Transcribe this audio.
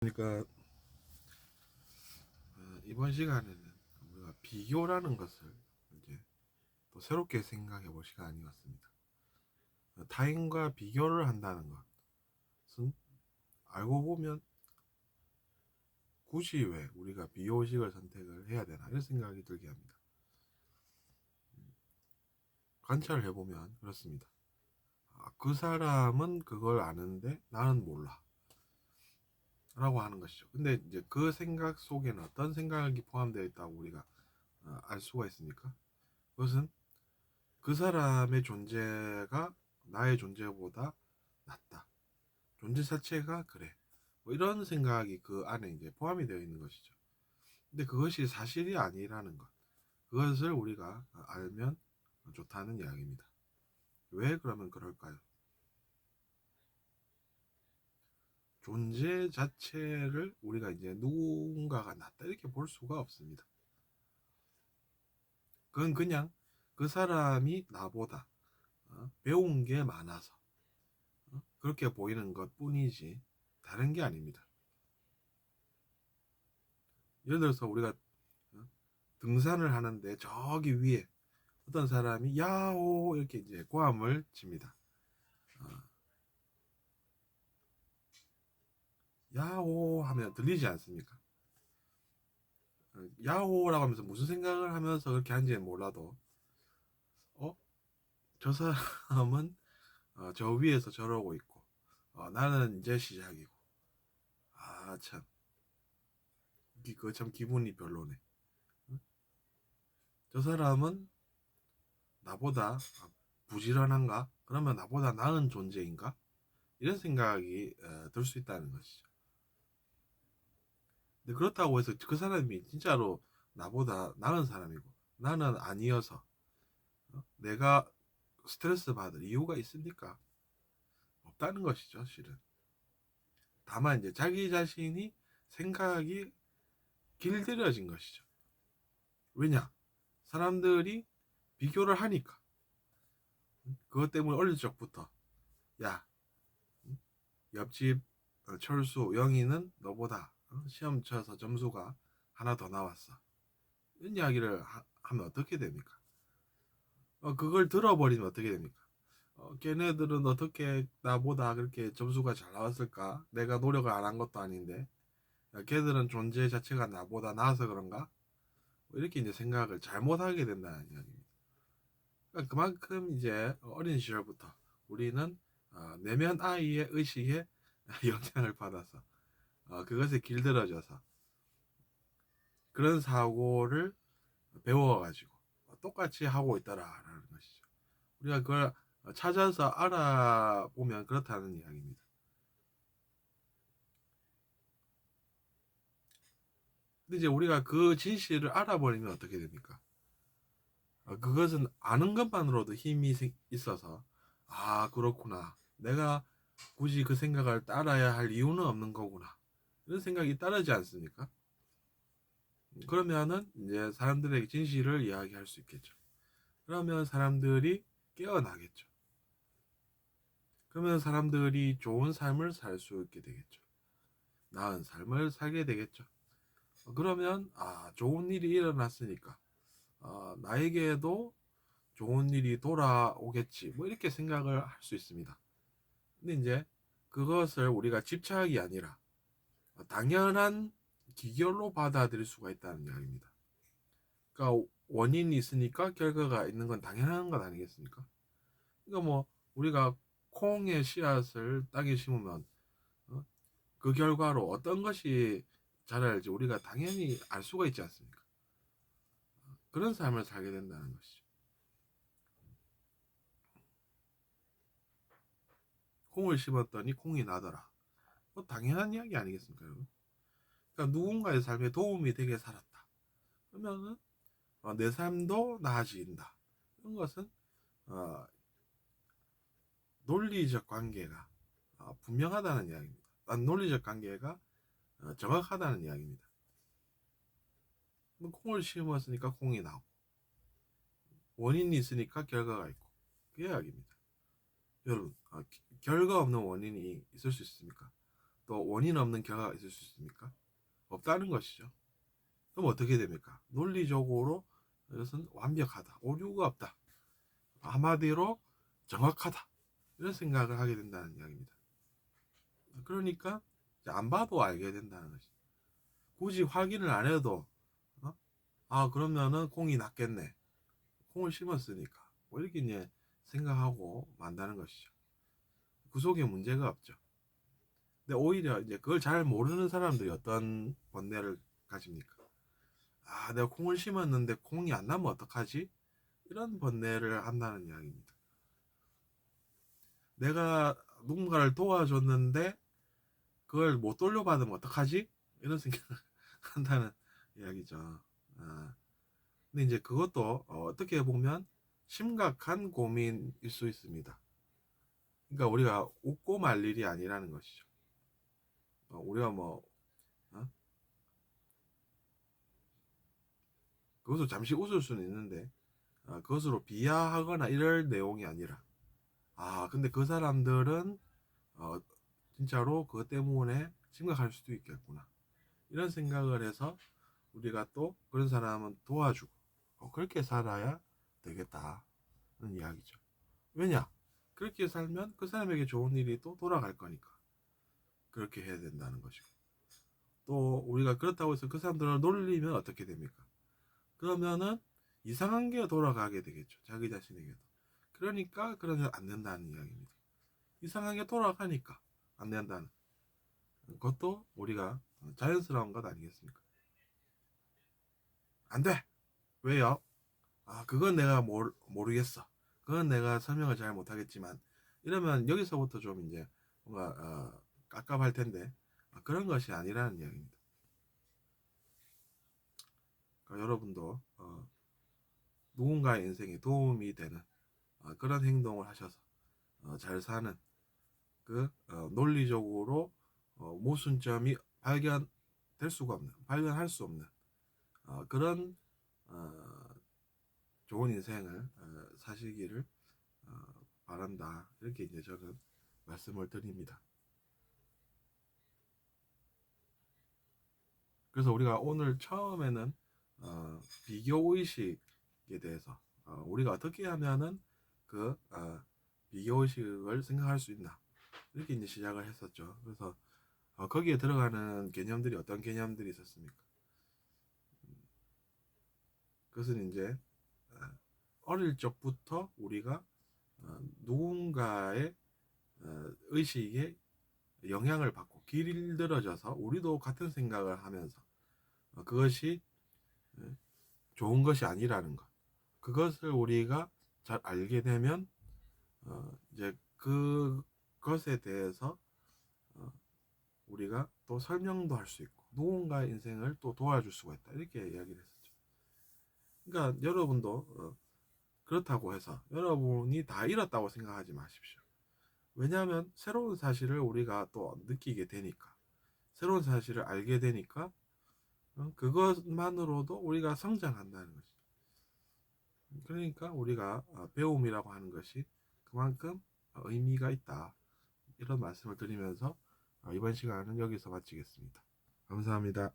그러니까 이번 시간에는 우리가 비교라는 것을 이제 또 새롭게 생각해 볼 시간이 왔습니다. 타인과 비교를 한다는 것은 알고 보면 굳이 왜 우리가 비교식을 선택을 해야 되나 이런 생각이 들게 합니다. 관찰을 해보면 그렇습니다. 그 사람은 그걸 아는데 나는 몰라 라고 하는 것이죠. 근데 이제 그 생각 속에는 어떤 생각이 포함되어 있다고 우리가 알 수가 있습니까? 그것은 그 사람의 존재가 나의 존재보다 낫다. 존재 자체가 그래. 뭐 이런 생각이 그 안에 이제 포함이 되어 있는 것이죠. 근데 그것이 사실이 아니라는 것. 그것을 우리가 알면 좋다는 이야기입니다. 왜 그러면 그럴까요? 존재 자체를 우리가 이제 누군가가 낫다 이렇게 볼 수가 없습니다. 그건 그냥 그 사람이 나보다 배운 게 많아서 그렇게 보이는 것 뿐이지 다른 게 아닙니다. 예를 들어서 우리가 등산을 하는데 저기 위에 어떤 사람이 야호 이렇게 이제 고함을 칩니다. 야호 하면 들리지 않습니까? 야호라고 하면서 무슨 생각을 하면서 그렇게 하는지는 몰라도 어? 저 사람은 저 위에서 저러고 있고 나는 이제 시작이고 참 그거 참 기분이 별로네. 저 사람은 나보다 부지런한가? 그러면 나보다 나은 존재인가? 이런 생각이 들 수 있다는 것이죠. 근데 그렇다고 해서 그 사람이 진짜로 나보다 나은 사람이고 나는 아니어서 내가 스트레스 받을 이유가 있습니까? 없다는 것이죠, 실은. 다만 이제 자기 자신이 생각이 길들여진 것이죠. 왜냐? 사람들이 비교를 하니까. 그것 때문에 어릴 적부터 야, 옆집 철수 영희는 너보다 시험 쳐서 점수가 하나 더 나왔어. 이런 이야기를 하면 어떻게 됩니까? 그걸 들어버리면 어떻게 됩니까? 걔네들은 어떻게 나보다 그렇게 점수가 잘 나왔을까? 내가 노력을 안 한 것도 아닌데, 걔들은 존재 자체가 나보다 나아서 그런가? 뭐 이렇게 이제 생각을 잘못하게 된다는 이야기입니다. 그러니까 그만큼 이제 어린 시절부터 우리는 내면 아이의 의식에 영향을 받아서 그것에 길들여져서 그런 사고를 배워가지고 똑같이 하고 있다라는 것이죠. 우리가 그걸 찾아서 알아보면 그렇다는 이야기입니다. 근데 이제 우리가 그 진실을 알아버리면 어떻게 됩니까? 그것은 아는 것만으로도 힘이 있어서 그렇구나. 내가 굳이 그 생각을 따라야 할 이유는 없는 거구나. 이런 생각이 따르지 않습니까? 그러면은 이제 사람들에게 진실을 이야기할 수 있겠죠. 그러면 사람들이 깨어나겠죠. 그러면 사람들이 좋은 삶을 살 수 있게 되겠죠. 나은 삶을 살게 되겠죠. 그러면 좋은 일이 일어났으니까 나에게도 좋은 일이 돌아오겠지. 뭐 이렇게 생각을 할 수 있습니다. 근데 이제 그것을 우리가 집착이 아니라 당연한 기결로 받아들일 수가 있다는 이야기입니다. 그러니까 원인이 있으니까 결과가 있는 건 당연한 것 아니겠습니까? 그러니까 뭐 우리가 콩의 씨앗을 땅에 심으면 어? 그 결과로 어떤 것이 자랄지 우리가 당연히 알 수가 있지 않습니까? 그런 삶을 살게 된다는 것이죠. 콩을 심었더니 콩이 나더라. 뭐 당연한 이야기 아니겠습니까, 여러분? 그러니까 누군가의 삶에 도움이 되게 살았다. 그러면은 내 삶도 나아진다. 이런 것은 어, 논리적 관계가 분명하다는 이야기입니다. 논리적 관계가 정확하다는 이야기입니다. 뭐 콩을 심었으니까 콩이 나오고 원인이 있으니까 결과가 있고 그 이야기입니다. 여러분 결과 없는 원인이 있을 수 있습니까? 또 원인 없는 결과가 있을 수 있습니까? 없다는 것이죠. 그럼 어떻게 됩니까? 논리적으로 이것은 완벽하다, 오류가 없다, 한마디로 정확하다, 이런 생각을 하게 된다는 이야기입니다. 그러니까 안 봐도 알게 된다는 것이, 굳이 확인을 안 해도 그러면은 콩이 낫겠네, 콩을 심었으니까, 뭐 이렇게 이제 생각하고 만다는 것이죠. 그 속에 문제가 없죠. 근데 오히려 이제 그걸 잘 모르는 사람들이 어떤 번뇌를 가집니까? 내가 콩을 심었는데 콩이 안 나면 어떡하지? 이런 번뇌를 한다는 이야기입니다. 내가 누군가를 도와줬는데 그걸 못 돌려받으면 어떡하지? 이런 생각을 한다는 이야기죠. 근데 이제 그것도 어떻게 보면 심각한 고민일 수 있습니다. 그러니까 우리가 웃고 말 일이 아니라는 것이죠. 우리가 뭐 그것을 잠시 웃을 수는 있는데 그것으로 비하하거나 이럴 내용이 아니라, 근데 그 사람들은 진짜로 그것 때문에 심각할 수도 있겠구나, 이런 생각을 해서 우리가 또 그런 사람은 도와주고 그렇게 살아야 되겠다는 이야기죠. 왜냐? 그렇게 살면 그 사람에게 좋은 일이 또 돌아갈 거니까 그렇게 해야 된다는 것이고, 또 우리가 그렇다고 해서 그 사람들을 놀리면 어떻게 됩니까? 그러면은 이상한 게 돌아가게 되겠죠, 자기 자신에게도. 그러니까 그러면 안 된다는 이야기입니다. 이상하게 돌아가니까 안 된다는 것도 우리가 자연스러운 것 아니겠습니까? 안 돼! 왜요? 그건 내가 모르겠어. 그건 내가 설명을 잘 못하겠지만, 이러면 여기서부터 좀 이제 뭔가 깝깝할 텐데, 그런 것이 아니라는 이야기입니다. 그러니까 여러분도 누군가의 인생에 도움이 되는 그런 행동을 하셔서 잘 사는, 그 논리적으로 모순점이 발견될 수가 없는, 발견할 수 없는 그런 좋은 인생을 사시기를 바란다, 이렇게 이제 저는 말씀을 드립니다. 그래서 우리가 오늘 처음에는 비교 의식에 대해서 우리가 어떻게 하면은 그 비교 의식을 생각할 수 있나, 이렇게 이제 시작을 했었죠. 그래서 거기에 들어가는 개념들이 어떤 개념들이 있었습니까? 그것은 이제 어릴 적부터 우리가 누군가의 의식에 영향을 받고 길들여져서 우리도 같은 생각을 하면서 그것이 좋은 것이 아니라는 것, 그것을 우리가 잘 알게 되면 이제 그것에 대해서 우리가 또 설명도 할 수 있고 누군가의 인생을 또 도와줄 수가 있다, 이렇게 이야기를 했었죠. 그러니까 여러분도 그렇다고 해서 여러분이 다 잃었다고 생각하지 마십시오. 왜냐하면 새로운 사실을 우리가 또 느끼게 되니까, 새로운 사실을 알게 되니까 그것만으로도 우리가 성장한다는 것이죠. 그러니까 우리가 배움이라고 하는 것이 그만큼 의미가 있다, 이런 말씀을 드리면서 이번 시간은 여기서 마치겠습니다. 감사합니다.